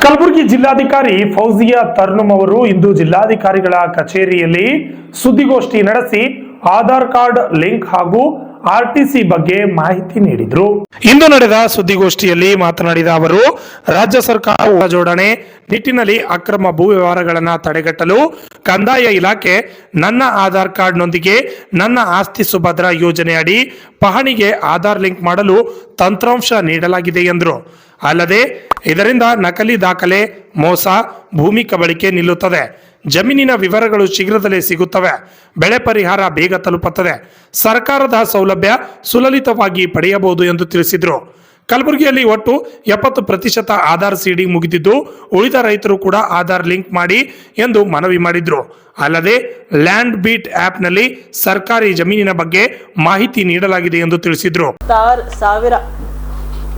ಕಲಬುರಗಿ ಜಿಲ್ಲಾಧಿಕಾರಿ ಫೌಜಿಯಾ ತರ್ನುಮ್ ಅವರು ಇಂದು ಜಿಲ್ಲಾಧಿಕಾರಿಗಳ ಕಚೇರಿಯಲ್ಲಿ ಸುದ್ದಿಗೋಷ್ಠಿ ನಡೆಸಿ ಆಧಾರ್ ಕಾರ್ಡ್ ಲಿಂಕ್ ಹಾಗೂ ಆರ್ಟಿಸಿ ಬಗ್ಗೆ ಮಾಹಿತಿ ನೀಡಿದರು. ಇಂದು ನಡೆದ ಸುದ್ದಿಗೋಷ್ಠಿಯಲ್ಲಿ ಮಾತನಾಡಿದ ಅವರು, ರಾಜ್ಯ ಸರ್ಕಾರ ಜೋಡಣೆ ನಿಟ್ಟಿನಲ್ಲಿ ಅಕ್ರಮ ಭೂ ವ್ಯವಹಾರಗಳನ್ನು ತಡೆಗಟ್ಟಲು ಕಂದಾಯ ಇಲಾಖೆ ನನ್ನ ಆಧಾರ್ ಕಾರ್ಡ್ನೊಂದಿಗೆ ನನ್ನ ಆಸ್ತಿ ಸುಭದ್ರಾ ಯೋಜನೆಯಡಿ ಪಹಣಿಗೆ ಆಧಾರ್ ಲಿಂಕ್ ಮಾಡಲು ತಂತ್ರಾಂಶ ನೀಡಲಾಗಿದೆ ಎಂದರು. ಅಲ್ಲದೆ ಇದರಿಂದ ನಕಲಿ ದಾಖಲೆ, ಮೋಸ, ಭೂಮಿ ಕಬಳಿಕೆ ನಿಲ್ಲುತ್ತದೆ. ಜಮೀನಿನ ವಿವರಗಳು ಶೀಘ್ರದಲ್ಲೇ ಸಿಗುತ್ತವೆ. ಬೆಳೆ ಪರಿಹಾರ ಬೇಗ ತಲುಪುತ್ತದೆ. ಸರ್ಕಾರದ ಸೌಲಭ್ಯ ಸುಲಲಿತವಾಗಿ ಪಡೆಯಬಹುದು ಎಂದು ತಿಳಿಸಿದರು. ಕಲಬುರಗಿಯಲ್ಲಿ ಒಟ್ಟು 70% ಆಧಾರ್ ಸೀಡಿಂಗ್ ಮುಗಿದಿದ್ದು, ಉಳಿದ ರೈತರು ಕೂಡ ಆಧಾರ್ ಲಿಂಕ್ ಮಾಡಿ ಎಂದು ಮನವಿ ಮಾಡಿದ್ರು. ಅಲ್ಲದೆ ಲ್ಯಾಂಡ್ ಬೀಟ್ ಆಪ್ನಲ್ಲಿ ಸರ್ಕಾರಿ ಜಮೀನಿನ ಬಗ್ಗೆ ಮಾಹಿತಿ ನೀಡಲಾಗಿದೆ ಎಂದು ತಿಳಿಸಿದ್ರು. 1000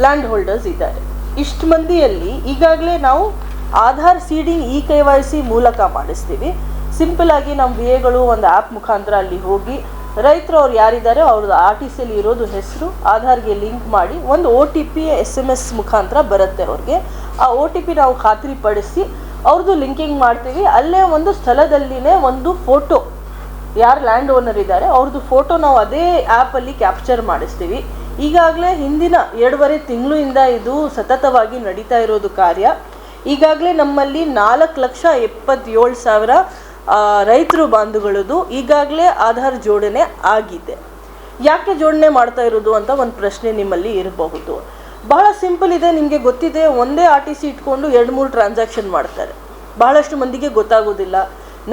ಲ್ಯಾಂಡ್ ಹೋಲ್ಡರ್ಸ್ ಇದ್ದಾರೆ. ಇಷ್ಟು ಮಂದಿಯಲ್ಲಿ ಈಗಾಗಲೇ ನಾವು ಆಧಾರ್ ಸೀಡಿಂಗ್ KYC ಮೂಲಕ ಮಾಡಿಸ್ತೀವಿ. ಸಿಂಪಲ್ ಆಗಿ ನಮ್ಮ VAಗಳು ಒಂದು ಆ್ಯಪ್ ಮುಖಾಂತರ ಅಲ್ಲಿ ಹೋಗಿ ರೈತರು ಅವ್ರು ಯಾರಿದ್ದಾರೆ ಅವ್ರದ್ದು RTCಯಲ್ಲಿ ಇರೋದು ಹೆಸರು ಆಧಾರ್ಗೆ ಲಿಂಕ್ ಮಾಡಿ ಒಂದು OTP SMS ಮುಖಾಂತರ ಬರುತ್ತೆ ಅವ್ರಿಗೆ. ಆ OTP ನಾವು ಖಾತ್ರಿಪಡಿಸಿ ಅವ್ರದ್ದು ಲಿಂಕಿಂಗ್ ಮಾಡ್ತೀವಿ. ಅಲ್ಲೇ ಒಂದು ಸ್ಥಳದಲ್ಲಿನೇ ಒಂದು ಫೋಟೋ, ಯಾರು ಲ್ಯಾಂಡ್ ಓನರ್ ಇದ್ದಾರೆ ಅವ್ರದ್ದು ಫೋಟೋ ನಾವು ಅದೇ ಆ್ಯಪಲ್ಲಿ ಕ್ಯಾಪ್ಚರ್ ಮಾಡಿಸ್ತೀವಿ. ಈಗಾಗಲೇ ಹಿಂದಿನ 2.5 ತಿಂಗಳಿಂದ ಇದು ಸತತವಾಗಿ ನಡೀತಾ ಇರೋದು ಕಾರ್ಯ. ಈಗಾಗಲೇ ನಮ್ಮಲ್ಲಿ 4,77,000 ರೈತರು ಬಾಂಧುಗಳದು ಈಗಾಗಲೇ ಆಧಾರ್ ಜೋಡಣೆ ಆಗಿದೆ. ಯಾಕೆ ಜೋಡಣೆ ಮಾಡ್ತಾ ಇರೋದು ಅಂತ ಒಂದು ಪ್ರಶ್ನೆ ನಿಮ್ಮಲ್ಲಿ ಇರಬಹುದು. ಬಹಳ ಸಿಂಪಲ್ ಇದೆ. ನಿಮಗೆ ಗೊತ್ತಿದೆ, ಒಂದೇ RTC ಇಟ್ಕೊಂಡು 2-3 ಟ್ರಾನ್ಸಾಕ್ಷನ್ ಮಾಡ್ತಾರೆ. ಬಹಳಷ್ಟು ಮಂದಿಗೆ ಗೊತ್ತಾಗೋದಿಲ್ಲ.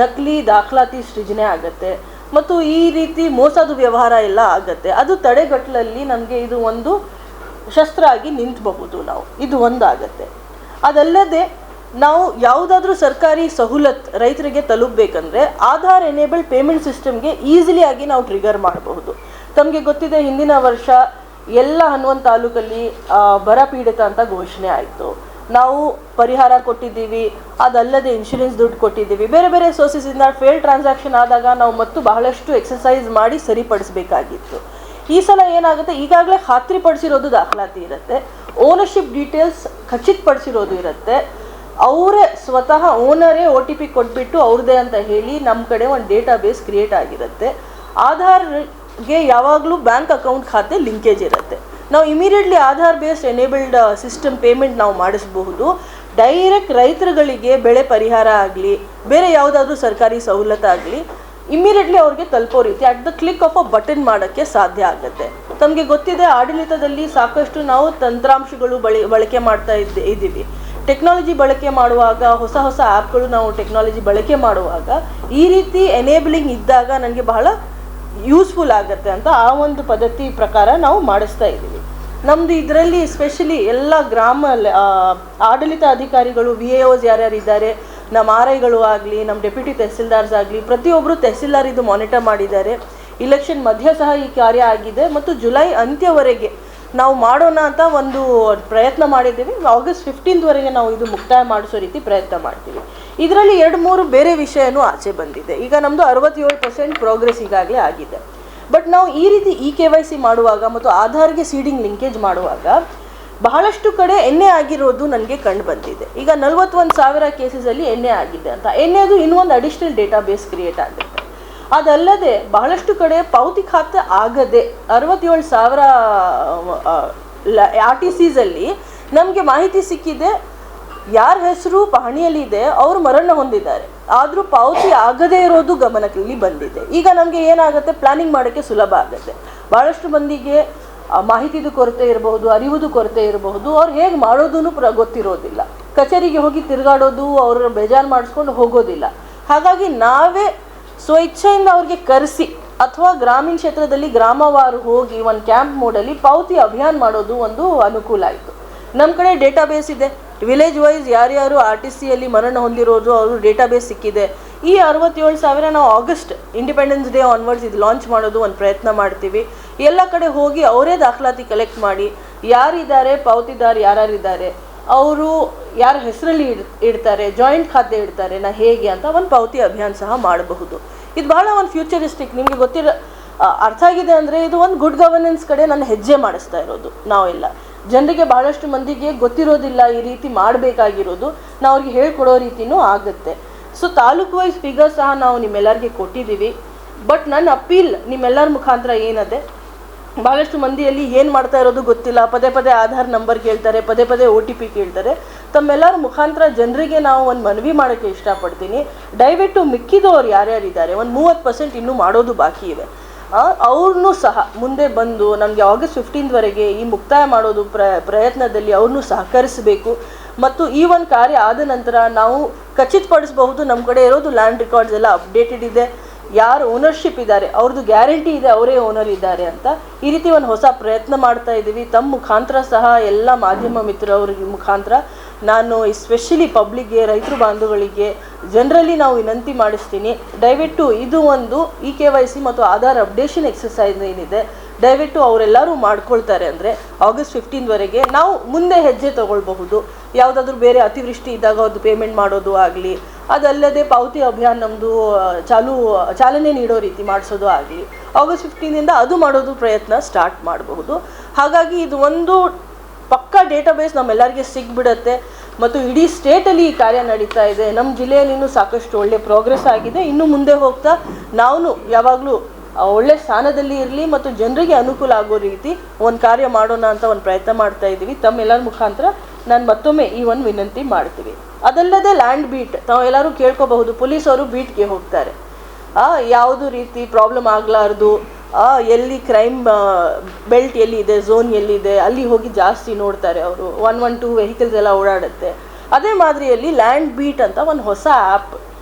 ನಕಲಿ ದಾಖಲಾತಿ ಸೃಜನೆ ಆಗುತ್ತೆ ಮತ್ತು ಈ ರೀತಿ ಮೋಸದ ವ್ಯವಹಾರ ಎಲ್ಲ ಆಗುತ್ತೆ. ಅದು ತಡೆಗಟ್ಟಲಲ್ಲಿ ನಮಗೆ ಇದು ಒಂದು ಶಸ್ತ್ರ ಆಗಿ ನಿಂತಬಹುದು. ಇದು ಒಂದಾಗತ್ತೆ. ಅದಲ್ಲದೆ ನಾವು ಯಾವುದಾದ್ರೂ ಸರ್ಕಾರಿ ಸವಲತ್ತು ರೈತರಿಗೆ ತಲುಪಬೇಕಂದ್ರೆ ಆಧಾರ್ ಎನೇಬಲ್ಡ್ ಪೇಮೆಂಟ್ ಸಿಸ್ಟಮ್ಗೆ ಈಸಿಲಿ ಆಗಿ ನಾವು ಟ್ರಿಗರ್ ಮಾಡಬಹುದು. ತಮಗೆ ಗೊತ್ತಿದೆ, ಹಿಂದಿನ ವರ್ಷ ಎಲ್ಲ 11 ತಾಲೂಕಲ್ಲಿ ಬರ ಪೀಡಿತ ಅಂತ ಘೋಷಣೆ ಆಯಿತು. ನಾವು ಪರಿಹಾರ ಕೊಟ್ಟಿದ್ದೀವಿ. ಅದಲ್ಲದೆ ಇನ್ಶೂರೆನ್ಸ್ ದುಡ್ಡು ಕೊಟ್ಟಿದ್ದೀವಿ. ಬೇರೆ ಬೇರೆ ಸೋರ್ಸಸ್ಸಿಂದ ಫೇಲ್ ಟ್ರಾನ್ಸಾಕ್ಷನ್ ಆದಾಗ ನಾವು ಮತ್ತು ಬಹಳಷ್ಟು ಎಕ್ಸಸೈಸ್ ಮಾಡಿ ಸರಿಪಡಿಸಬೇಕಾಗಿತ್ತು. ಈ ಸಲ ಏನಾಗುತ್ತೆ, ಈಗಾಗಲೇ ಖಾತ್ರಿಪಡಿಸಿರೋದು ದಾಖಲಾತಿ ಇರುತ್ತೆ, ಓನರ್ಶಿಪ್ ಡೀಟೇಲ್ಸ್ ಖಚಿತಪಡಿಸಿರೋದು ಇರುತ್ತೆ. ಅವರೇ ಸ್ವತಃ ಓನರೇ OTP ಕೊಟ್ಬಿಟ್ಟು ಅವ್ರದ್ದೇ ಅಂತ ಹೇಳಿ ನಮ್ಮ ಕಡೆ ಒಂದು ಡೇಟಾಬೇಸ್ ಕ್ರಿಯೇಟ್ ಆಗಿರುತ್ತೆ. ಆಧಾರ್ಗೆ ಯಾವಾಗಲೂ ಬ್ಯಾಂಕ್ ಅಕೌಂಟ್ ಖಾತೆ ಲಿಂಕೇಜ್ ಇರುತ್ತೆ. ನಾವು immediately Aadhaar based enabled system payment ನಾವು ಮಾಡಿಸಬಹುದು. ಡೈರೆಕ್ಟ್ ರೈತರುಗಳಿಗೆ ಬೆಳೆ ಪರಿಹಾರ ಆಗಲಿ ಬೇರೆ ಯಾವುದಾದ್ರೂ ಸರ್ಕಾರಿ ಸವಲತ್ತಾಗಲಿ ಇಮಿಡಿಯೇಟ್ಲಿ ಅವ್ರಿಗೆ ತಲುಪೋ ರೀತಿ at the click of a button ಮಾಡೋಕ್ಕೆ ಸಾಧ್ಯ ಆಗುತ್ತೆ. ತಮಗೆ ಗೊತ್ತಿದೆ, ಆಡಳಿತದಲ್ಲಿ ಸಾಕಷ್ಟು ನಾವು ತಂತ್ರಾಂಶಗಳು ಬಳಕೆ ಮಾಡ್ತಾ ಇದ್ದೀವಿ. ಟೆಕ್ನಾಲಜಿ ಬಳಕೆ ಮಾಡುವಾಗ ಹೊಸ ಆ್ಯಪ್ಗಳು ನಾವು ಟೆಕ್ನಾಲಜಿ ಬಳಕೆ ಮಾಡುವಾಗ ಈ ರೀತಿ ಎನೇಬಲಿಂಗ್ ಇದ್ದಾಗ ನನಗೆ ಬಹಳ ಯೂಸ್ಫುಲ್ ಆಗುತ್ತೆ ಅಂತ ಆ ಒಂದು ಪದ್ಧತಿ ಪ್ರಕಾರ ನಾವು ಮಾಡಿಸ್ತಾ ಇದ್ದೀವಿ. ನಮ್ಮದು ಇದರಲ್ಲಿ ಸ್ಪೆಷಲಿ ಎಲ್ಲ ಗ್ರಾಮ ಆಡಳಿತ ಅಧಿಕಾರಿಗಳು VAOs ಯಾರ್ಯಾರಿದ್ದಾರೆ, ನಮ್ಮ RIಗಳು ಆಗಲಿ, ನಮ್ಮ ಡೆಪ್ಯೂಟಿ ತಹಸೀಲ್ದಾರ್ಸ್ ಆಗಲಿ, ಪ್ರತಿಯೊಬ್ಬರು ತಹಸೀಲ್ದಾರ್ ಇದು ಮಾನಿಟರ್ ಮಾಡಿದ್ದಾರೆ. ಇಲೆಕ್ಷನ್ ಮಧ್ಯ ಸಹ ಈ ಕಾರ್ಯ ಆಗಿದೆ ಮತ್ತು ಜುಲೈ ಅಂತ್ಯವರೆಗೆ ನಾವು ಮಾಡೋಣ ಅಂತ ಒಂದು ಪ್ರಯತ್ನ ಮಾಡಿದ್ದೀವಿ. ಆಗಸ್ಟ್ 15 ನಾವು ಇದು ಮುಕ್ತಾಯ ಮಾಡಿಸೋ ರೀತಿ ಪ್ರಯತ್ನ ಮಾಡ್ತೀವಿ. ಇದರಲ್ಲಿ 2-3 ಬೇರೆ ವಿಷಯನೂ ಆಚೆ ಬಂದಿದೆ. ಈಗ ನಮ್ಮದು 67% ಪ್ರೋಗ್ರೆಸ್ ಈಗಾಗಲೇ ಆಗಿದೆ. ಬಟ್ ನಾವು ಈ ರೀತಿ KYC ಮಾಡುವಾಗ ಮತ್ತು ಆಧಾರ್ಗೆ ಸೀಡಿಂಗ್ ಲಿಂಕೇಜ್ ಮಾಡುವಾಗ ಬಹಳಷ್ಟು ಕಡೆ NA ಆಗಿರೋದು ನನಗೆ ಕಂಡು ಬಂದಿದೆ. ಈಗ 41,000 ಕೇಸಸಲ್ಲಿ NA ಆಗಿದೆ ಅಂತ. NAದು ಇನ್ನೊಂದು ಅಡಿಷ್ನಲ್ ಡೇಟಾಬೇಸ್ ಕ್ರಿಯೇಟ್ ಆಗುತ್ತೆ. ಅದಲ್ಲದೆ ಬಹಳಷ್ಟು ಕಡೆ ಪಾವತಿ ಖಾತೆ ಆಗದೆ 67,000 RTCಸಲ್ಲಿ ನಮಗೆ ಮಾಹಿತಿ ಸಿಕ್ಕಿದೆ, ಯಾರ ಹೆಸರು ಪಹಣಿಯಲ್ಲಿದೆ ಅವರು ಮರಣ ಹೊಂದಿದ್ದಾರೆ, ಆದರೂ ಪಾವತಿ ಆಗದೇ ಇರೋದು ಗಮನಕ್ಕೆ ಬಂದಿದೆ. ಈಗ ನಮಗೆ ಏನಾಗುತ್ತೆ, ಪ್ಲಾನಿಂಗ್ ಮಾಡೋಕ್ಕೆ ಸುಲಭ ಆಗುತ್ತೆ. ಭಾಳಷ್ಟು ಮಂದಿಗೆ ಮಾಹಿತಿದು ಕೊರತೆ ಇರಬಹುದು, ಅರಿವುದು ಕೊರತೆ ಇರಬಹುದು, ಅವ್ರು ಹೇಗೆ ಮಾಡೋದೂ ಗೊತ್ತಿರೋದಿಲ್ಲ. ಕಚೇರಿಗೆ ಹೋಗಿ ತಿರುಗಾಡೋದು, ಅವ್ರ ಬೇಜಾರು ಮಾಡಿಸ್ಕೊಂಡು ಹೋಗೋದಿಲ್ಲ. ಹಾಗಾಗಿ ನಾವೇ ಸ್ವಇಚ್ಛೆಯಿಂದ ಅವ್ರಿಗೆ ಕರೆಸಿ ಅಥವಾ ಗ್ರಾಮೀಣ ಕ್ಷೇತ್ರದಲ್ಲಿ ಗ್ರಾಮವಾರು ಹೋಗಿ ಒಂದು ಕ್ಯಾಂಪ್ ಮೋಡಲ್ಲಿ ಪಾವತಿ ಅಭಿಯಾನ ಮಾಡೋದು ಒಂದು ಅನುಕೂಲ ಆಯಿತು. ನಮ್ಮ ಕಡೆ ಡೇಟಾಬೇಸ್ ಇದೆ. ವಿಲೇಜ್ ವೈಸ್ ಯಾರ್ಯಾರು RTCಯಲ್ಲಿ ಮರಣ ಹೊಂದಿರೋದು ಅವರು ಡೇಟಾಬೇಸ್ ಸಿಕ್ಕಿದೆ. ಈ 67,000 ನಾವು ಆಗಸ್ಟ್ ಇಂಡಿಪೆಂಡೆನ್ಸ್ ಡೇ ಆನ್ವರ್ಡ್ಸ್ ಇದು ಲಾಂಚ್ ಮಾಡೋದು ಒಂದು ಪ್ರಯತ್ನ ಮಾಡ್ತೀವಿ. ಎಲ್ಲ ಕಡೆ ಹೋಗಿ ಅವರೇ ದಾಖಲಾತಿ ಕಲೆಕ್ಟ್ ಮಾಡಿ ಯಾರಿದ್ದಾರೆ, ಪಾವತಿದಾರ ಯಾರ್ಯಾರಿದ್ದಾರೆ, ಅವರು ಯಾರ ಹೆಸರಲ್ಲಿ ಇಡ್ತಾರೆ, ಜಾಯಿಂಟ್ ಖಾತೆ ಇಡ್ತಾರೆ ಹೇಗೆ ಅಂತ ಒಂದು ಪಾವತಿ ಅಭಿಯಾನ ಸಹ ಮಾಡಬಹುದು. ಇದು ಬಹಳ ಒಂದು ಫ್ಯೂಚರಿಸ್ಟಿಕ್, ನಿಮಗೆ ಗೊತ್ತಿರೋ ಅರ್ಥ ಆಗಿದೆ ಅಂದರೆ ಇದು ಒಂದು ಗುಡ್ ಗವರ್ನೆನ್ಸ್ ಕಡೆ ನನ್ನ ಹೆಜ್ಜೆ ಮಾಡಿಸ್ತಾ ಇರೋದು ನಾವೆಲ್ಲ. ಜನರಿಗೆ ಬಹಳಷ್ಟು ಮಂದಿಗೆ ಗೊತ್ತಿರೋದಿಲ್ಲ ಈ ರೀತಿ ಮಾಡಬೇಕಾಗಿರೋದು, ನಾವು ಅವ್ರಿಗೆ ಹೇಳ್ಕೊಡೋ ರೀತಿಯೂ ಆಗುತ್ತೆ. ಸೊ ತಾಲೂಕು ವೈಸ್ ಫಿಗರ್ ಸಹ ನಾವು ನಿಮ್ಮೆಲ್ಲರಿಗೆ ಕೊಟ್ಟಿದ್ದೀವಿ. ಬಟ್ ನನ್ನ ಅಪೀಲ್ ನಿಮ್ಮೆಲ್ಲರ ಮುಖಾಂತರ ಏನದೆ, ಭಾಳಷ್ಟು ಮಂದಿಯಲ್ಲಿ ಏನು ಮಾಡ್ತಾ ಇರೋದು ಗೊತ್ತಿಲ್ಲ, ಪದೇ ಪದೇ ಆಧಾರ್ ನಂಬರ್ ಕೇಳ್ತಾರೆ, ಪದೇ ಪದೇ OTP ಕೇಳ್ತಾರೆ. ತಮ್ಮೆಲ್ಲರ ಮುಖಾಂತರ ಜನರಿಗೆ ನಾವು ಒಂದು ಮನವಿ ಮಾಡೋಕ್ಕೆ ಇಷ್ಟಪಡ್ತೀನಿ, ದಯವಿಟ್ಟು ಮಿಕ್ಕಿದವರು ಯಾರ್ಯಾರಿದ್ದಾರೆ, ಒಂದು 30% ಇನ್ನೂ ಮಾಡೋದು ಬಾಕಿ ಇವೆ, ಅವ್ರನ್ನೂ ಸಹ ಮುಂದೆ ಬಂದು ನಮಗೆ ಆಗಸ್ಟ್ 15ವರೆಗೆ ಈ ಮುಕ್ತಾಯ ಮಾಡೋದು ಪ್ರಯತ್ನದಲ್ಲಿ ಅವ್ರನ್ನೂ ಸಹಕರಿಸಬೇಕು. ಮತ್ತು ಈ ಒಂದು ಕಾರ್ಯ ಆದ ನಂತರ ನಾವು ಖಚಿತಪಡಿಸಬಹುದು ನಮ್ಮ ಕಡೆ ಇರೋದು ಲ್ಯಾಂಡ್ ರೆಕಾರ್ಡ್ಸ್ ಎಲ್ಲ ಅಪ್ಡೇಟೆಡ್ ಇದೆ, ಯಾರು ಓನರ್ಶಿಪ್ ಇದ್ದಾರೆ ಅವ್ರದ್ದು ಗ್ಯಾರಂಟಿ ಇದೆ, ಅವರೇ ಓನರ್ ಇದ್ದಾರೆ ಅಂತ. ಈ ರೀತಿ ಒಂದು ಹೊಸ ಪ್ರಯತ್ನ ಮಾಡ್ತಾ ಇದ್ದೀವಿ. ತಮ್ಮ ಮುಖಾಂತರ ಸಹ ಎಲ್ಲ ಮಾಧ್ಯಮ ಮಿತ್ರವ್ರಿಗೆ ಮುಖಾಂತರ ನಾನು ಎಸ್ಪೆಷಲಿ ಪಬ್ಲಿಕ್ಗೆ, ರೈತರು ಬಾಂಧವಗಳಿಗೆ, ಜನರಲ್ಲಿ ನಾವು ವಿನಂತಿ ಮಾಡಿಸ್ತೀನಿ, ದಯವಿಟ್ಟು ಇದು ಒಂದು EKYC ಮತ್ತು ಆಧಾರ್ ಅಪ್ಡೇಷನ್ ಎಕ್ಸಸೈಸ್ ಏನಿದೆ, ದಯವಿಟ್ಟು ಅವರೆಲ್ಲರೂ ಮಾಡ್ಕೊಳ್ತಾರೆ ಅಂದರೆ ಆಗಸ್ಟ್ 15ವರೆಗೆ ನಾವು ಮುಂದೆ ಹೆಜ್ಜೆ ತಗೊಳ್ಬಹುದು. ಯಾವುದಾದ್ರೂ ಬೇರೆ ಅತಿವೃಷ್ಟಿ ಇದ್ದಾಗ ಅದು ಪೇಮೆಂಟ್ ಮಾಡೋದು ಆಗಲಿ, ಅದಲ್ಲದೆ ಪಾವತಿ ಅಭಿಯಾನ ನಮ್ಮದು ಚಾಲನೆ ನೀಡೋ ರೀತಿ ಮಾಡಿಸೋದು ಆಗಲಿ, ಆಗಸ್ಟ್ 15ಇಂದ ಅದು ಮಾಡೋದು ಪ್ರಯತ್ನ ಸ್ಟಾರ್ಟ್ ಮಾಡಬಹುದು. ಹಾಗಾಗಿ ಇದು ಒಂದು ಪಕ್ಕಾ ಡೇಟಾಬೇಸ್ ನಮ್ಮೆಲ್ಲರಿಗೆ ಸಿಗ್ಬಿಡುತ್ತೆ. ಮತ್ತು ಇಡೀ ಸ್ಟೇಟಲ್ಲಿ ಈ ಕಾರ್ಯ ನಡೀತಾ ಇದೆ. ನಮ್ಮ ಜಿಲ್ಲೆಯಲ್ಲಿ ಇನ್ನೂ ಸಾಕಷ್ಟು ಒಳ್ಳೆ ಪ್ರೋಗ್ರೆಸ್ ಆಗಿದೆ. ಇನ್ನು ಮುಂದೆ ಹೋಗ್ತಾ ನಾವು ಯಾವಾಗಲೂ ಒಳ್ಳೆ ಸ್ಥಾನದಲ್ಲಿ ಇರಲಿ ಮತ್ತು ಜನರಿಗೆ ಅನುಕೂಲ ಆಗೋ ರೀತಿ ಒಂದು ಕಾರ್ಯ ಮಾಡೋಣ ಅಂತ ಒಂದು ಪ್ರಯತ್ನ ಮಾಡ್ತಾ ಇದ್ದೀವಿ. ತಮ್ಮೆಲ್ಲರ ಮುಖಾಂತರ ನಾನು ಮತ್ತೊಮ್ಮೆ ಈ ಒಂದು ವಿನಂತಿ ಮಾಡ್ತೀವಿ. ಅದಲ್ಲದೆ ಲ್ಯಾಂಡ್ ಬೀಟ್ ತಾವೆಲ್ಲರೂ ಕೇಳ್ಕೋಬಹುದು, ಪೊಲೀಸವರು ಬೀಟ್ಗೆ ಹೋಗ್ತಾರೆ, ಯಾವುದು ರೀತಿ ಪ್ರಾಬ್ಲಮ್ ಆಗಲಾರ್ದು, ಎಲ್ಲಿ ಕ್ರೈಮ್ ಬೆಲ್ಟ್ ಎಲ್ಲಿದೆ, ಝೋನ್ ಎಲ್ಲಿದೆ ಅಲ್ಲಿ ಹೋಗಿ ಜಾಸ್ತಿ ನೋಡ್ತಾರೆ ಅವರು. 112 ವೆಹಿಕಲ್ಸ್ ಎಲ್ಲ ಓಡಾಡುತ್ತೆ. ಅದೇ ಮಾದರಿಯಲ್ಲಿ ಲ್ಯಾಂಡ್ ಬೀಟ್ ಅಂತ ಒಂದು ಹೊಸ ಆ್ಯಪ್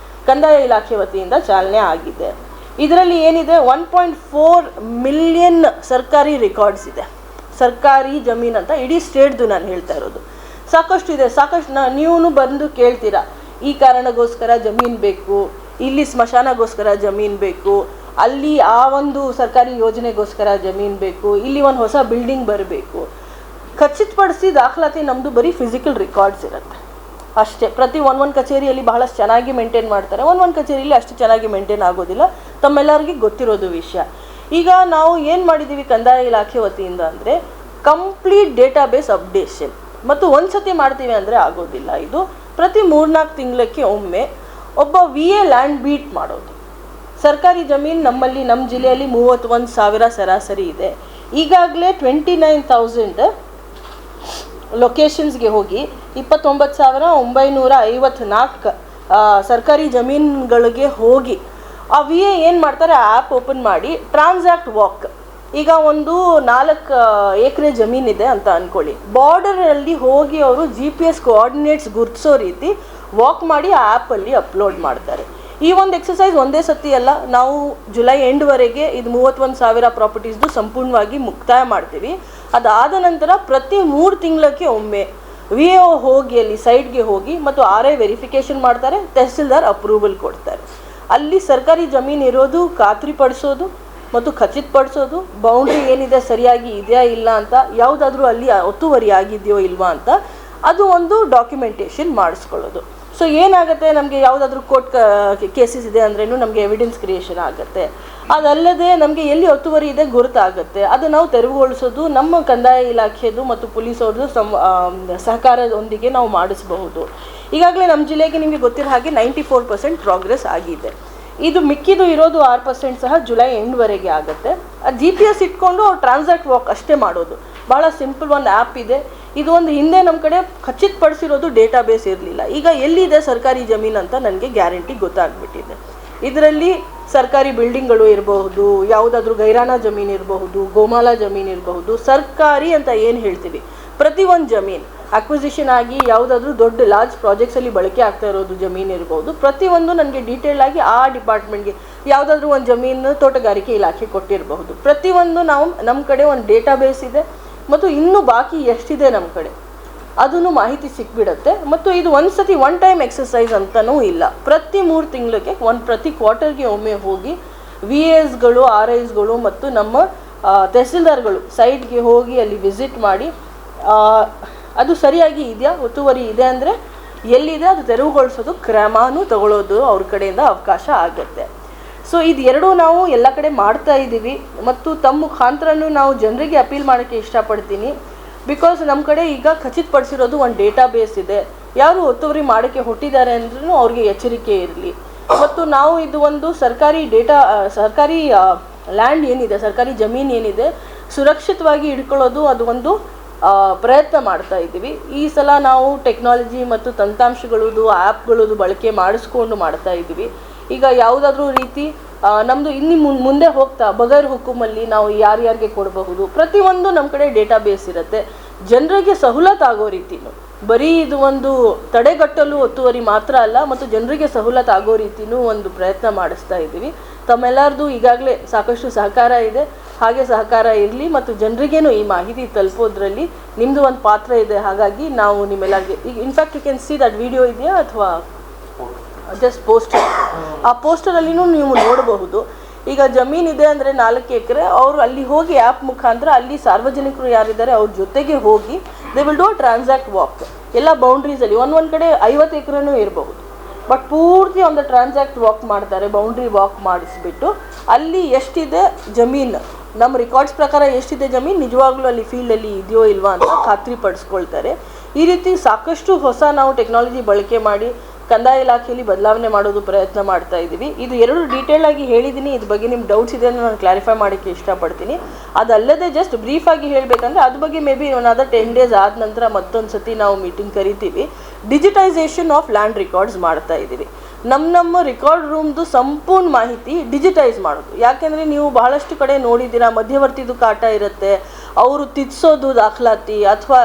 ಕಂದಾಯ ಇಲಾಖೆ ವತಿಯಿಂದ ಚಾಲನೆ ಆಗಿದೆ. ಇದರಲ್ಲಿ ಏನಿದೆ, 1.4 ಮಿಲಿಯನ್ ಸರ್ಕಾರಿ ರೆಕಾರ್ಡ್ಸ್ ಇದೆ. ಸರ್ಕಾರಿ ಜಮೀನು ಅಂತ ಇಡೀ ಸ್ಟೇಟ್ದು ನಾನು ಹೇಳ್ತಾ ಇರೋದು. ಸಾಕಷ್ಟು ಇದೆ, ಸಾಕಷ್ಟು ನೀವು ಬಂದು ಕೇಳ್ತೀರಾ, ಈ ಕಾರಣಕ್ಕೋಸ್ಕರ ಜಮೀನು ಬೇಕು, ಇಲ್ಲಿ ಸ್ಮಶಾನಗೋಸ್ಕರ ಜಮೀನು ಬೇಕು, ಅಲ್ಲಿ ಆ ಒಂದು ಸರ್ಕಾರಿ ಯೋಜನೆಗೋಸ್ಕರ ಜಮೀನು ಬೇಕು, ಇಲ್ಲಿ ಒಂದು ಹೊಸ ಬಿಲ್ಡಿಂಗ್ ಬರಬೇಕು. ಖಚಿತಪಡಿಸಿ ದಾಖಲಾತಿ ನಮ್ಮದು ಬರೀ ಫಿಸಿಕಲ್ ರೆಕಾರ್ಡ್ಸ್ ಇರುತ್ತೆ ಅಷ್ಟೇ. ಪ್ರತಿ ಒಂದೊಂದು ಕಚೇರಿಯಲ್ಲಿ ಬಹಳಷ್ಟು ಚೆನ್ನಾಗಿ ಮೇಂಟೈನ್ ಮಾಡ್ತಾರೆ, ಒಂದೊಂದು ಕಚೇರಿಯಲ್ಲಿ ಅಷ್ಟು ಚೆನ್ನಾಗಿ ಮೇಂಟೈನ್ ಆಗೋದಿಲ್ಲ, ತಮ್ಮೆಲ್ಲರಿಗೆ ಗೊತ್ತಿರೋದು ವಿಷಯ. ಈಗ ನಾವು ಏನು ಮಾಡಿದ್ದೀವಿ ಕಂದಾಯ ಇಲಾಖೆ ವತಿಯಿಂದ ಅಂದರೆ ಕಂಪ್ಲೀಟ್ ಡೇಟಾಬೇಸ್ ಅಪ್ಡೇಷನ್. ಮತ್ತು ಒಂದು ಸತಿ ಮಾಡ್ತೀವಿ ಅಂದರೆ ಆಗೋದಿಲ್ಲ, ಇದು ಪ್ರತಿ 3-4 ತಿಂಗಳಿಗೆ ಒಮ್ಮೆ ಒಬ್ಬ VA ಲ್ಯಾಂಡ್ ಬೀಟ್ ಮಾಡೋದು. ಸರ್ಕಾರಿ ಜಮೀನು ನಮ್ಮಲ್ಲಿ ನಮ್ಮ ಜಿಲ್ಲೆಯಲ್ಲಿ 31,000 ಸರಾಸರಿ ಇದೆ. ಈಗಾಗಲೇ 29,000 ಲೊಕೇಶನ್ಸ್ಗೆ ಹೋಗಿ 29,954 ಸರ್ಕಾರಿ ಜಮೀನುಗಳಿಗೆ ಹೋಗಿ ಆ VA ಏನು ಮಾಡ್ತಾರೆ, ಆ್ಯಪ್ ಓಪನ್ ಮಾಡಿ ಟ್ರಾನ್ಸಾಕ್ಟ್ ವಾಕ್. ಈಗ ಒಂದು 4 ಎಕರೆ ಜಮೀನಿದೆ ಅಂತ ಅಂದ್ಕೊಳ್ಳಿ, ಬಾರ್ಡರಲ್ಲಿ ಹೋಗಿ ಅವರು GPS ಕೋಆರ್ಡಿನೇಟ್ಸ್ ಗುರುತಿಸೋ ರೀತಿ ವಾಕ್ ಮಾಡಿ ಆ ಆ್ಯಪಲ್ಲಿ ಅಪ್ಲೋಡ್ ಮಾಡ್ತಾರೆ. ಈ ಒಂದು ಎಕ್ಸಸೈಸ್ ಒಂದೇ ಸತಿ ಅಲ್ಲ, ನಾವು ಜುಲೈ ಎಂಡ್ವರೆಗೆ ಇದು 31,000 ಪ್ರಾಪರ್ಟೀಸ್ದು ಸಂಪೂರ್ಣವಾಗಿ ಮುಕ್ತಾಯ ಮಾಡ್ತೀವಿ. ಅದಾದ ನಂತರ ಪ್ರತಿ 3 ತಿಂಗಳಿಗೆ ಒಮ್ಮೆ VAO ಹೋಗಿ ಅಲ್ಲಿ ಸೈಟ್ಗೆ ಹೋಗಿ ಮತ್ತು RI ವೆರಿಫಿಕೇಷನ್ ಮಾಡ್ತಾರೆ, ತಹಸೀಲ್ದಾರ್ ಅಪ್ರೂವಲ್ ಕೊಡ್ತಾರೆ. ಅಲ್ಲಿ ಸರ್ಕಾರಿ ಜಮೀನು ಇರೋದು ಖಾತ್ರಿಪಡಿಸೋದು ಮತ್ತು ಖಚಿತಪಡಿಸೋದು, ಬೌಂಡ್ರಿ ಏನಿದೆ ಸರಿಯಾಗಿ ಇದೆಯಾ ಇಲ್ಲ ಅಂತ, ಯಾವುದಾದ್ರೂ ಅಲ್ಲಿ ಒತ್ತುವರಿ ಆಗಿದೆಯೋ ಇಲ್ವಾ ಅಂತ ಅದು ಒಂದು ಡಾಕ್ಯುಮೆಂಟೇಷನ್ ಮಾಡಿಸ್ಕೊಳ್ಳೋದು. ಸೊ ಏನಾಗುತ್ತೆ, ನಮಗೆ ಯಾವುದಾದ್ರೂ ಕೋರ್ಟ್ ಕೇಸಸ್ ಇದೆ ಅಂದ್ರೂ ನಮಗೆ ಎವಿಡೆನ್ಸ್ ಕ್ರಿಯೇಷನ್ ಆಗುತ್ತೆ. ಅದಲ್ಲದೆ ನಮಗೆ ಎಲ್ಲಿ ಒತ್ತುವರಿ ಇದೆ ಗುರುತಾಗುತ್ತೆ, ಅದು ನಾವು ತೆರವುಗೊಳಿಸೋದು ನಮ್ಮ ಕಂದಾಯ ಇಲಾಖೆದು ಮತ್ತು ಪೊಲೀಸವ್ರದ್ದು ಸಹಕಾರದೊಂದಿಗೆ ನಾವು ಮಾಡಿಸಬಹುದು. ಈಗಾಗಲೇ ನಮ್ಮ ಜಿಲ್ಲೆಗೆ ನಿಮಗೆ ಗೊತ್ತಿರೋ ಹಾಗೆ 94% ಪ್ರೋಗ್ರೆಸ್ ಆಗಿದೆ. ಇದು ಮಿಕ್ಕಿದು ಇರೋದು 6% ಸಹ ಜುಲೈ ಎಂಡ್ವರೆಗೆ ಆಗುತ್ತೆ. ಅದು GPS ಇಟ್ಕೊಂಡು ಟ್ರಾನ್ಸಾಕ್ಟ್ ವಾಕ್ ಅಷ್ಟೇ ಮಾಡೋದು. ಭಾಳ ಸಿಂಪಲ್ ಒಂದು ಆ್ಯಪ್ ಇದೆ. ಇದು ಒಂದು ಹಿಂದೆ ನಮ್ಮ ಕಡೆ ಖಚಿತಪಡಿಸಿರೋದು ಡೇಟಾಬೇಸ್ ಇರಲಿಲ್ಲ. ಈಗ ಎಲ್ಲಿದೆ ಸರ್ಕಾರಿ ಜಮೀನು ಅಂತ ನನಗೆ ಗ್ಯಾರಂಟಿ ಗೊತ್ತಾಗ್ಬಿಟ್ಟಿದೆ. ಇದರಲ್ಲಿ ಸರ್ಕಾರಿ ಬಿಲ್ಡಿಂಗ್ಗಳು ಇರಬಹುದು, ಯಾವುದಾದ್ರೂ ಗೈರಾನ ಜಮೀನು ಇರಬಹುದು, ಗೋಮಾಲ ಜಮೀನು ಇರಬಹುದು, ಸರ್ಕಾರಿ ಅಂತ ಏನು ಹೇಳ್ತೀವಿ ಪ್ರತಿಯೊಂದು ಜಮೀನು ಅಕ್ವಿಸಿಷನ್ ಆಗಿ ಯಾವುದಾದ್ರೂ ದೊಡ್ಡ ಲಾರ್ಜ್ ಪ್ರಾಜೆಕ್ಟ್ಸಲ್ಲಿ ಬಳಕೆ ಆಗ್ತಾ ಇರೋದು ಜಮೀನು ಇರ್ಬೋದು, ಪ್ರತಿಯೊಂದು ನನಗೆ ಡೀಟೇಲ್ ಆಗಿ ಆ ಡಿಪಾರ್ಟ್ಮೆಂಟ್ಗೆ ಯಾವುದಾದ್ರೂ ಒಂದು ಜಮೀನು ತೋಟಗಾರಿಕೆ ಇಲಾಖೆ ಕೊಟ್ಟಿರಬಹುದು. ಪ್ರತಿಯೊಂದು ನಾವು ನಮ್ಮ ಕಡೆ ಒಂದು ಡೇಟಾಬೇಸ್ ಇದೆ ಮತ್ತು ಇನ್ನೂ ಬಾಕಿ ಎಷ್ಟಿದೆ ನಮ್ಮ ಕಡೆ ಅದನ್ನು ಮಾಹಿತಿ ಸಿಕ್ಬಿಡುತ್ತೆ. ಮತ್ತು ಇದು ಒಂದು ಸತಿ ಒನ್ ಟೈಮ್ ಎಕ್ಸಸೈಸ್ ಅಂತಲೂ ಇಲ್ಲ, ಪ್ರತಿ 3 ತಿಂಗಳಿಗೆ ಪ್ರತಿ ಕ್ವಾರ್ಟರ್ಗೆ ಒಮ್ಮೆ ಹೋಗಿ VASಗಳು RIಸ್ಗಳು ಮತ್ತು ನಮ್ಮ ತಹಸೀಲ್ದಾರ್ಗಳು ಸೈಟ್ಗೆ ಹೋಗಿ ಅಲ್ಲಿ ವಿಸಿಟ್ ಮಾಡಿ ಅದು ಸರಿಯಾಗಿ ಇದೆಯಾ, ಒತ್ತುವರಿ ಇದೆ ಅಂದರೆ ಎಲ್ಲಿದೆ ಅದು ತೆರವುಗೊಳಿಸೋದು, ಕ್ರಮನೂ ತಗೊಳ್ಳೋದು ಅವ್ರ ಕಡೆಯಿಂದ ಅವಕಾಶ ಆಗುತ್ತೆ. ಸೊ ಇದು ಎರಡೂ ನಾವು ಎಲ್ಲ ಕಡೆ ಮಾಡ್ತಾ ಇದ್ದೀವಿ. ಮತ್ತು ತಮ್ಮ ಮುಖಾಂತರನೂ ನಾವು ಜನರಿಗೆ ಅಪೀಲ್ ಮಾಡೋಕ್ಕೆ ಇಷ್ಟಪಡ್ತೀನಿ, ಬಿಕಾಸ್ ನಮ್ಮ ಕಡೆ ಈಗ ಖಚಿತಪಡಿಸಿರೋದು ಒಂದು ಡೇಟಾ ಬೇಸ್ ಇದೆ. ಯಾರು ಒತ್ತುವರಿ ಮಾಡೋಕ್ಕೆ ಹೊಟ್ಟಿದ್ದಾರೆ ಅಂದ್ರೂ ಅವ್ರಿಗೆ ಎಚ್ಚರಿಕೆ ಇರಲಿ. ಮತ್ತು ನಾವು ಇದು ಒಂದು ಸರ್ಕಾರಿ ಲ್ಯಾಂಡ್ ಏನಿದೆ, ಸರ್ಕಾರಿ ಜಮೀನು ಏನಿದೆ, ಸುರಕ್ಷಿತವಾಗಿ ಇಟ್ಕೊಳ್ಳೋದು ಅದು ಒಂದು ಪ್ರಯತ್ನ ಮಾಡ್ತಾ ಇದ್ದೀವಿ. ಈ ಸಲ ನಾವು ಟೆಕ್ನಾಲಜಿ ಮತ್ತು ತಂತ್ರಾಂಶಗಳದು ಆ್ಯಪ್ಗಳದು ಬಳಕೆ ಮಾಡಿಸ್ಕೊಂಡು ಮಾಡ್ತಾ ಇದ್ದೀವಿ. ಈಗ ಯಾವುದಾದ್ರೂ ರೀತಿ ನಮ್ಮದು ಇನ್ನು ಮುಂದೆ ಹೋಗ್ತಾ ಬಗೈರ್ ಹುಕುಮಲ್ಲಿ ನಾವು ಯಾರ್ಯಾರಿಗೆ ಕೊಡಬಹುದು, ಪ್ರತಿಯೊಂದು ನಮ್ಮ ಕಡೆ ಡೇಟಾ ಬೇಸ್ ಇರುತ್ತೆ. ಜನರಿಗೆ ಸವಲತ್ತಾಗೋ ರೀತಿನೂ, ಬರೀ ಇದು ಒಂದು ತಡೆಗಟ್ಟಲು ಒತ್ತುವರಿ ಮಾತ್ರ ಅಲ್ಲ, ಮತ್ತು ಜನರಿಗೆ ಸವಲತ್ತಾಗೋ ರೀತಿನೂ ಒಂದು ಪ್ರಯತ್ನ ಮಾಡಿಸ್ತಾ ಇದ್ದೀವಿ. ತಮ್ಮೆಲ್ಲರದು ಈಗಾಗಲೇ ಸಾಕಷ್ಟು ಸಹಕಾರ ಇದೆ, ಹಾಗೆ ಸಹಕಾರ ಇರಲಿ. ಮತ್ತು ಜನರಿಗೇನು ಈ ಮಾಹಿತಿ ತಲುಪೋದ್ರಲ್ಲಿ ನಿಮ್ಮದು ಒಂದು ಪಾತ್ರ ಇದೆ. ಹಾಗಾಗಿ ನಾವು ನಿಮ್ಮೆಲ್ಲರಿಗೆ ಈಗ in fact you can see that video ಇದೆಯಾ ಅಥವಾ ಜಸ್ಟ್ ಪೋಸ್ಟರ್, ಆ ಪೋಸ್ಟರಲ್ಲಿನೂ ನೀವು ನೋಡಬಹುದು. ಈಗ ಜಮೀನಿದೆ ಅಂದರೆ 4 ಎಕರೆ, ಅವರು ಅಲ್ಲಿ ಹೋಗಿ ಆ್ಯಪ್ ಮುಖಾಂತರ ಅಲ್ಲಿ ಸಾರ್ವಜನಿಕರು ಯಾರಿದ್ದಾರೆ ಅವ್ರ ಜೊತೆಗೆ ಹೋಗಿ they will do transact walk ಎಲ್ಲ ಬೌಂಡ್ರೀಸಲ್ಲಿ. ಒಂದೊಂದು ಕಡೆ 50 ಎಕರೆನೂ ಇರಬಹುದು, ಬಟ್ ಪೂರ್ತಿ ಒಂದು ಟ್ರಾನ್ಸಾಕ್ಟ್ ವಾಕ್ ಮಾಡ್ತಾರೆ. ಬೌಂಡ್ರಿ ವಾಕ್ ಮಾಡಿಸ್ಬಿಟ್ಟು ಅಲ್ಲಿ ಎಷ್ಟಿದೆ ಜಮೀನು, ನಮ್ಮ ರೆಕಾರ್ಡ್ಸ್ ಪ್ರಕಾರ ಎಷ್ಟಿದೆ ಜಮೀನು, ನಿಜವಾಗ್ಲೂ ಅಲ್ಲಿ ಫೀಲ್ಡಲ್ಲಿ ಇದೆಯೋ ಇಲ್ವಾ ಅಂತ ಖಾತ್ರಿ ಪಡಿಸ್ಕೊಳ್ತಾರೆ. ಈ ರೀತಿ ಸಾಕಷ್ಟು ಹೊಸ ನಾವು ಟೆಕ್ನಾಲಜಿ ಬಳಕೆ ಮಾಡಿ ಕಂದಾಯ ಇಲಾಖೆಯಲ್ಲಿ ಬದಲಾವಣೆ ಮಾಡೋದು ಪ್ರಯತ್ನ ಮಾಡ್ತಾ ಇದ್ದೀವಿ. ಇದು 2 ಡೀಟೇಲ್ ಆಗಿ ಹೇಳಿದ್ದೀನಿ. ಇದ್ರ ಬಗ್ಗೆ ನಿಮ್ಮ ಡೌಟ್ಸ್ ಇದೆ ಅಂತ ನಾನು ಕ್ಲಾರಿಫೈ ಮಾಡೋಕ್ಕೆ ಇಷ್ಟಪಡ್ತೀನಿ. ಅದಲ್ಲದೆ ಜಸ್ಟ್ ಬ್ರೀಫಾಗಿ ಹೇಳಬೇಕಂದ್ರೆ ಅದ್ರ ಬಗ್ಗೆ ಮೇ ಬಿ ಅನದರ್ 10 days ಆದ ನಂತರ ಮತ್ತೊಂದು ಸತಿ ನಾವು ಮೀಟಿಂಗ್ ಕರಿತೀವಿ. ಡಿಜಿಟೈಸೇಷನ್ ಆಫ್ ಲ್ಯಾಂಡ್ ರೆಕಾರ್ಡ್ಸ್ ಮಾಡ್ತಾ ಇದ್ದೀವಿ. ನಮ್ಮ ರೆಕಾರ್ಡ್ ರೂಮ್ದು ಸಂಪೂರ್ಣ ಮಾಹಿತಿ ಡಿಜಿಟೈಸ್ ಮಾಡೋದು. ಯಾಕೆಂದರೆ ನೀವು ಬಹಳಷ್ಟು ಕಡೆ ನೋಡಿದ್ದೀರಾ, ಮಧ್ಯವರ್ತಿದು ಕಾಟ ಇರುತ್ತೆ, ಅವರು ತಿದ್ಸೋದು ದಾಖಲಾತಿ, ಅಥವಾ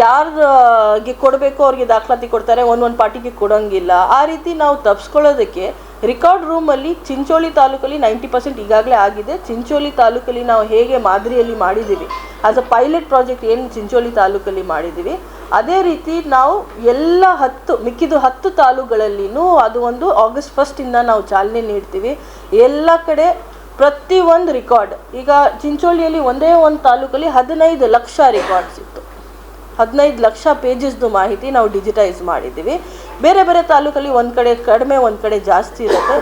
ಯಾರಿಗೆ ಕೊಡಬೇಕು ಅವ್ರಿಗೆ ದಾಖಲಾತಿ ಕೊಡ್ತಾರೆ, ಒಂದೊಂದು ಪಾರ್ಟಿಗೆ ಕೊಡೋಂಗಿಲ್ಲ. ಆ ರೀತಿ ನಾವು ತಪ್ಪಿಸ್ಕೊಳ್ಳೋದಕ್ಕೆ ರೆಕಾರ್ಡ್ ರೂಮಲ್ಲಿ ಚಿಂಚೋಳಿ ತಾಲೂಕಲ್ಲಿ 90% ಈಗಾಗಲೇ ಆಗಿದೆ. ಚಿಂಚೋಳಿ ತಾಲೂಕಲ್ಲಿ ನಾವು ಹೇಗೆ ಮಾದರಿಯಲ್ಲಿ ಮಾಡಿದ್ದೀವಿ, ಆಸ್ ಅ ಪೈಲಟ್ ಪ್ರಾಜೆಕ್ಟ್ ಏನು ಚಿಂಚೋಳಿ ತಾಲೂಕಲ್ಲಿ ಮಾಡಿದ್ದೀವಿ, ಅದೇ ರೀತಿ ನಾವು ಎಲ್ಲ ಮಿಕ್ಕಿದ 10 ತಾಲೂಕುಗಳಲ್ಲಿನೂ ಅದು ಒಂದು August 1st ನಾವು ಚಾಲನೆ ನೀಡ್ತೀವಿ. ಎಲ್ಲ ಕಡೆ ಪ್ರತಿಯೊಂದು ರೆಕಾರ್ಡ್, ಈಗ ಚಿಂಚೋಳಿಯಲ್ಲಿ ಒಂದೇ ಒಂದು ತಾಲೂಕಲ್ಲಿ 15 ಲಕ್ಷ ರೆಕಾರ್ಡ್ಸ್ ಇತ್ತು. 15 ಲಕ್ಷ ಪೇಜಸ್ದು ಮಾಹಿತಿ ನಾವು ಡಿಜಿಟೈಸ್ ಮಾಡಿದ್ದೀವಿ. ಬೇರೆ ಬೇರೆ ತಾಲೂಕಲ್ಲಿ ಒಂದು ಕಡೆ ಕಡಿಮೆ, ಒಂದು ಕಡೆ ಜಾಸ್ತಿ ಇರುತ್ತೆ.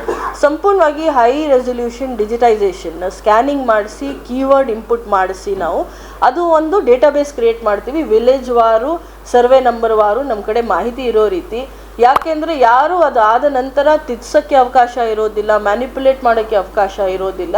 ಸಂಪೂರ್ಣವಾಗಿ ಹೈ ರೆಸೊಲ್ಯೂಷನ್ ಡಿಜಿಟೈಸೇಷನ್ ಸ್ಕ್ಯಾನಿಂಗ್ ಮಾಡಿಸಿ, ಕೀವರ್ಡ್ ಇಂಪುಟ್ ಮಾಡಿಸಿ ನಾವು ಅದು ಒಂದು ಡೇಟಾಬೇಸ್ ಕ್ರಿಯೇಟ್ ಮಾಡ್ತೀವಿ. ವಿಲೇಜ್ ವಾರು, ಸರ್ವೆ ನಂಬರ್ ವಾರು ನಮ್ಮ ಕಡೆ ಮಾಹಿತಿ ಇರೋ ರೀತಿ. ಯಾಕೆಂದರೆ ಯಾರು ಅದಾದ ನಂತರ ತಿದ್ಸೋಕ್ಕೆ ಅವಕಾಶ ಇರೋದಿಲ್ಲ, ಮ್ಯಾನಿಪುಲೇಟ್ ಮಾಡೋಕ್ಕೆ ಅವಕಾಶ ಇರೋದಿಲ್ಲ.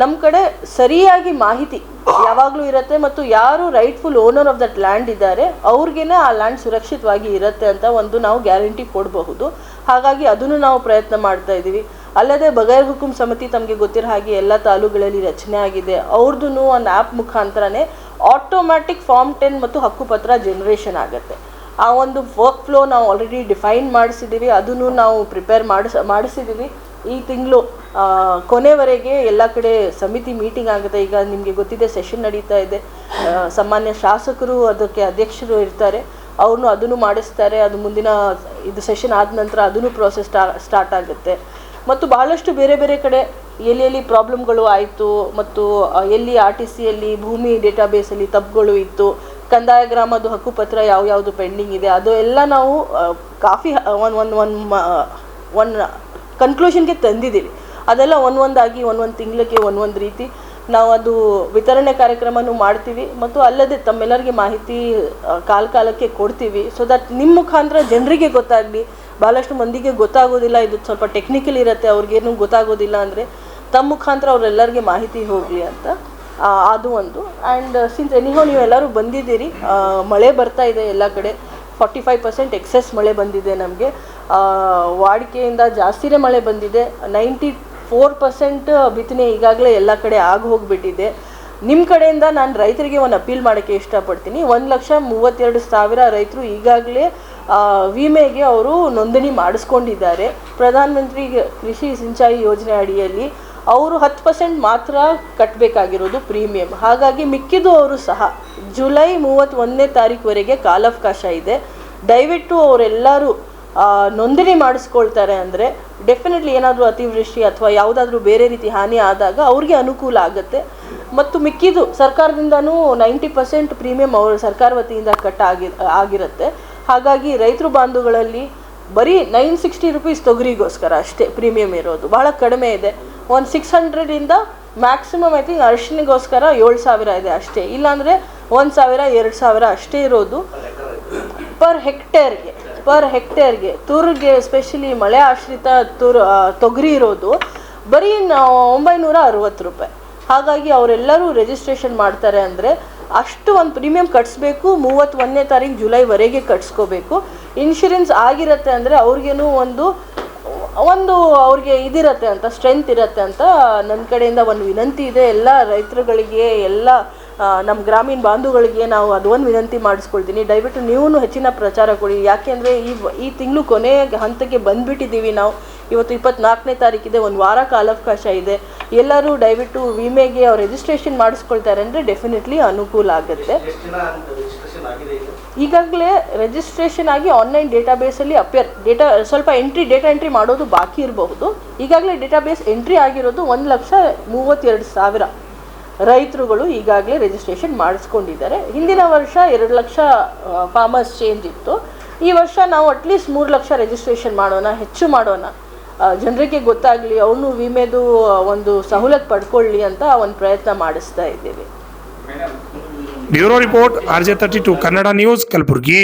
ನಮ್ಮ ಕಡೆ ಸರಿಯಾಗಿ ಮಾಹಿತಿ ಯಾವಾಗಲೂ ಇರುತ್ತೆ, ಮತ್ತು ಯಾರು rightful owner of that land ಇದ್ದಾರೆ ಅವ್ರಿಗೇನೆ ಆ ಲ್ಯಾಂಡ್ ಸುರಕ್ಷಿತವಾಗಿ ಇರುತ್ತೆ ಅಂತ ಒಂದು ನಾವು ಗ್ಯಾರಂಟಿ ಕೊಡಬಹುದು. ಹಾಗಾಗಿ ಅದನ್ನು ನಾವು ಪ್ರಯತ್ನ ಮಾಡ್ತಾ ಇದ್ದೀವಿ. ಅಲ್ಲದೆ ಬಗೈರ್ ಹುಕುಂ ಸಮಿತಿ ತಮಗೆ ಗೊತ್ತಿರೋ ಹಾಗೆ ಎಲ್ಲ ತಾಲೂಕುಗಳಲ್ಲಿ ರಚನೆ ಆಗಿದೆ. ಅವ್ರದ್ದು ಒಂದು ಆ್ಯಪ್ ಮುಖಾಂತರನೇ ಆಟೋಮ್ಯಾಟಿಕ್ ಫಾರ್ಮ್ 10 ಮತ್ತು ಹಕ್ಕುಪತ್ರ ಜನರೇಷನ್ ಆಗುತ್ತೆ. ಆ ಒಂದು ವರ್ಕ್ ಫ್ಲೋ ನಾವು ಆಲ್ರೆಡಿ ಡಿಫೈನ್ ಮಾಡಿಸಿದ್ದೀವಿ, ಅದನ್ನು ನಾವು ಪ್ರಿಪೇರ್ ಮಾಡಿಸಿದ್ದೀವಿ. ಈ ತಿಂಗಳು ಕೊನೆವರೆಗೆ ಎಲ್ಲ ಕಡೆ ಸಮಿತಿ ಮೀಟಿಂಗ್ ಆಗುತ್ತೆ. ಈಗ ನಿಮಗೆ ಗೊತ್ತಿದೆ ಸೆಷನ್ ನಡೀತಾ ಇದೆ, ಸಾಮಾನ್ಯ ಶಾಸಕರು ಅದಕ್ಕೆ ಅಧ್ಯಕ್ಷರು ಇರ್ತಾರೆ, ಅವ್ರನ್ನೂ ಅದನ್ನು ಮಾಡಿಸ್ತಾರೆ. ಅದು ಮುಂದಿನ ಇದು ಸೆಷನ್ ಆದ ನಂತರ ಅದನ್ನು ಪ್ರೋಸೆಸ್ ಸ್ಟಾರ್ಟ್ ಆಗುತ್ತೆ. ಮತ್ತು ಬಹಳಷ್ಟು ಬೇರೆ ಬೇರೆ ಕಡೆ ಎಲ್ಲಿ ಪ್ರಾಬ್ಲಮ್ಗಳು ಆಯಿತು, ಮತ್ತು ಎಲ್ಲಿ RTCಯಲ್ಲಿ ಭೂಮಿ ಡೇಟಾಬೇಸಲ್ಲಿ ತಪ್ಪುಗಳು ಇತ್ತು, ಕಂದಾಯ ಗ್ರಾಮದ ಹಕ್ಕುಪತ್ರ ಯಾವ್ಯಾವುದು ಪೆಂಡಿಂಗ್ ಇದೆ, ಅದು ಎಲ್ಲ ನಾವು ಕಾಫಿ ಒಂದು ಕನ್ಕ್ಲೂಷನ್ಗೆ ತಂದಿದ್ದೀವಿ. ಅದೆಲ್ಲ ಒಂದೊಂದಾಗಿ ಒಂದೊಂದು ತಿಂಗಳಿಗೆ ಒಂದೊಂದು ರೀತಿ ನಾವು ಅದು ವಿತರಣೆ ಕಾರ್ಯಕ್ರಮನೂ ಮಾಡ್ತೀವಿ. ಮತ್ತು ಅಲ್ಲದೆ ತಮ್ಮೆಲ್ಲರಿಗೆ ಮಾಹಿತಿ ಕಾಲಕ್ಕೆ ಕೊಡ್ತೀವಿ, ಸೊ ದಟ್ ನಿಮ್ಮ ಮುಖಾಂತರ ಜನರಿಗೆ ಗೊತ್ತಾಗಲಿ. ಭಾಳಷ್ಟು ಮಂದಿಗೆ ಗೊತ್ತಾಗೋದಿಲ್ಲ, ಇದು ಸ್ವಲ್ಪ ಟೆಕ್ನಿಕಲ್ ಇರುತ್ತೆ, ಅವ್ರಿಗೇನು ಗೊತ್ತಾಗೋದಿಲ್ಲ ಅಂದರೆ ತಮ್ಮ ಮುಖಾಂತರ ಅವರೆಲ್ಲರಿಗೆ ಮಾಹಿತಿ ಹೋಗಲಿ ಅಂತ ಅದು ಒಂದು. ಆ್ಯಂಡ್ ಸಿನ್ಸ್ ಎನಿಹೋ ನೀವೆಲ್ಲರೂ ಬಂದಿದ್ದೀರಿ, ಮಳೆ ಬರ್ತಾ ಇದೆ ಎಲ್ಲ ಕಡೆ, 45% ಎಕ್ಸೆಸ್ ಮಳೆ ಬಂದಿದೆ ನಮಗೆ. ವಾಡಿಕೆಯಿಂದ ಜಾಸ್ತಿನೇ ಮಳೆ ಬಂದಿದೆ. 94% ಬಿತ್ತನೆ ಈಗಾಗಲೇ ಎಲ್ಲ ಕಡೆ ಆಗಿ ಹೋಗಿಬಿಟ್ಟಿದೆ. ನಿಮ್ಮ ಕಡೆಯಿಂದ ನಾನು ರೈತರಿಗೆ ಒಂದು ಅಪೀಲ್ ಮಾಡೋಕ್ಕೆ ಇಷ್ಟಪಡ್ತೀನಿ. 1,32,000 ರೈತರು ಈಗಾಗಲೇ ವಿಮೆಗೆ ಅವರು ನೋಂದಣಿ ಮಾಡಿಸ್ಕೊಂಡಿದ್ದಾರೆ. ಪ್ರಧಾನ ಮಂತ್ರಿ ಕೃಷಿ ಸಿಂಚಾಯಿ ಯೋಜನೆ ಅಡಿಯಲ್ಲಿ ಅವರು 10% ಮಾತ್ರ ಕಟ್ಟಬೇಕಾಗಿರೋದು ಪ್ರೀಮಿಯಂ. ಹಾಗಾಗಿ ಮಿಕ್ಕಿದ್ದು ಅವರು ಸಹ ಜುಲೈ 31ನೇ ತಾರೀಕುವರೆಗೆ ಕಾಲಾವಕಾಶ ಇದೆ. ದಯವಿಟ್ಟು ಅವರೆಲ್ಲರೂ ನೋಂದಣಿ ಮಾಡಿಸ್ಕೊಳ್ತಾರೆ ಅಂದರೆ ಡೆಫಿನೆಟ್ಲಿ ಏನಾದರೂ ಅತಿವೃಷ್ಟಿ ಅಥವಾ ಯಾವುದಾದ್ರೂ ಬೇರೆ ರೀತಿ ಹಾನಿ ಆದಾಗ ಅವ್ರಿಗೆ ಅನುಕೂಲ ಆಗುತ್ತೆ. ಮತ್ತು ಮಿಕ್ಕಿದ್ದು ಸರ್ಕಾರದಿಂದನೂ 90% ಪ್ರೀಮಿಯಂ ಅವರು ಸರ್ಕಾರ ವತಿಯಿಂದ ಆಗಿರುತ್ತೆ. ಹಾಗಾಗಿ ರೈತರು ಬಾಂಧುಗಳಲ್ಲಿ ಬರೀ 960 ರೂಪೀಸ್ ತೊಗರಿಗೋಸ್ಕರ ಅಷ್ಟೇ ಪ್ರೀಮಿಯಂ ಇರೋದು, ಬಹಳ ಕಡಿಮೆ ಇದೆ. ಒಂದು 600 ಮ್ಯಾಕ್ಸಿಮಮ್ ಐ ಥಿಂಕ್ ಅರಿಶಿನಿಗೋಸ್ಕರ 7,000 ಇದೆ ಅಷ್ಟೇ. ಇಲ್ಲಾಂದರೆ 1,000 2,000 ಅಷ್ಟೇ ಇರೋದು ಪರ್ ಹೆಕ್ಟೇರ್ಗೆ. ತುರ್ಗೆ ಎಸ್ಪೆಷಲಿ ಮಳೆ ಆಶ್ರಿತ ತೊಗರಿ ಇರೋದು ಬರೀ 960 ರೂಪಾಯಿ. ಹಾಗಾಗಿ ಅವರೆಲ್ಲರೂ ರಿಜಿಸ್ಟ್ರೇಷನ್ ಮಾಡ್ತಾರೆ ಅಂದರೆ ಅಷ್ಟು ಒಂದು ಪ್ರೀಮಿಯಂ ಕಟ್ಸ್ಬೇಕು. 31ನೇ ತಾರೀಕು ಜುಲೈವರೆಗೆ ಕಟ್ಸ್ಕೋಬೇಕು. ಇನ್ಶೂರೆನ್ಸ್ ಆಗಿರುತ್ತೆ ಅಂದರೆ ಅವ್ರಿಗೇನು ಒಂದು ಅವ್ರಿಗೆ ಇದಿರತ್ತೆ ಅಂತ, ಸ್ಟ್ರೆಂತ್ ಇರುತ್ತೆ ಅಂತ ನನ್ನ ಕಡೆಯಿಂದ ಒಂದು ವಿನಂತಿ ಇದೆ. ಎಲ್ಲ ರೈತರುಗಳಿಗೆ, ಎಲ್ಲ ನಮ್ಮ ಗ್ರಾಮೀಣ ಬಾಂಧವಗಳಿಗೆ ನಾವು ಅದೊಂದು ವಿನಂತಿ ಮಾಡಿಸ್ಕೊಳ್ತೀನಿ. ದಯವಿಟ್ಟು ನೀವು ಹೆಚ್ಚಿನ ಪ್ರಚಾರ ಕೊಡಿ. ಯಾಕೆಂದರೆ ಈ ತಿಂಗಳು ಕೊನೆಯ ಹಂತಕ್ಕೆ ಬಂದುಬಿಟ್ಟಿದ್ದೀವಿ ನಾವು. ಇವತ್ತು 24ನೇ ತಾರೀಕಿದೆ, ಒಂದು ವಾರ ಕಾಲಾವಕಾಶ ಇದೆ. ಎಲ್ಲರೂ ದಯವಿಟ್ಟು ವಿಮೆಗೆ ಅವ್ರು ರಿಜಿಸ್ಟ್ರೇಷನ್ ಮಾಡಿಸ್ಕೊಳ್ತಾರೆ ಅಂದರೆ ಡೆಫಿನೆಟ್ಲಿ ಅನುಕೂಲ ಆಗುತ್ತೆ. ಈಗಾಗಲೇ ರಿಜಿಸ್ಟ್ರೇಷನ್ ಆಗಿ ಆನ್ಲೈನ್ ಡೇಟಾಬೇಸಲ್ಲಿ ಸ್ವಲ್ಪ ಡೇಟಾ ಎಂಟ್ರಿ ಮಾಡೋದು ಬಾಕಿ ಇರಬಹುದು. ಈಗಾಗಲೇ ಡೇಟಾಬೇಸ್ ಎಂಟ್ರಿ ಆಗಿರೋದು 1,32,000 ರೈತರುಗಳು ಈಗಾಗಲೇ ರಿಜಿಸ್ಟ್ರೇಷನ್ ಮಾಡಿಸ್ಕೊಂಡಿದ್ದಾರೆ. ಹಿಂದಿನ ವರ್ಷ 2 ಲಕ್ಷ ಫಾರ್ಮರ್ಸ್ ಚೇಂಜ್ ಇತ್ತು. ಈ ವರ್ಷ ನಾವು ಅಟ್ಲೀಸ್ಟ್ 3 ಲಕ್ಷ ರಿಜಿಸ್ಟ್ರೇಷನ್ ಮಾಡೋಣ, ಹೆಚ್ಚು ಮಾಡೋಣ, ಜನರಿಗೆ ಗೊತ್ತಾಗಲಿ, ಅವನು ವಿಮೆದು ಒಂದು ಸವಲತ್ತು ಪಡ್ಕೊಳ್ಳಿ ಅಂತ ಒಂದು ಪ್ರಯತ್ನ ಮಾಡಿಸ್ತಾ ಇದ್ದೀವಿ. Bureau report RJ32 Kannada news, Kalaburagi.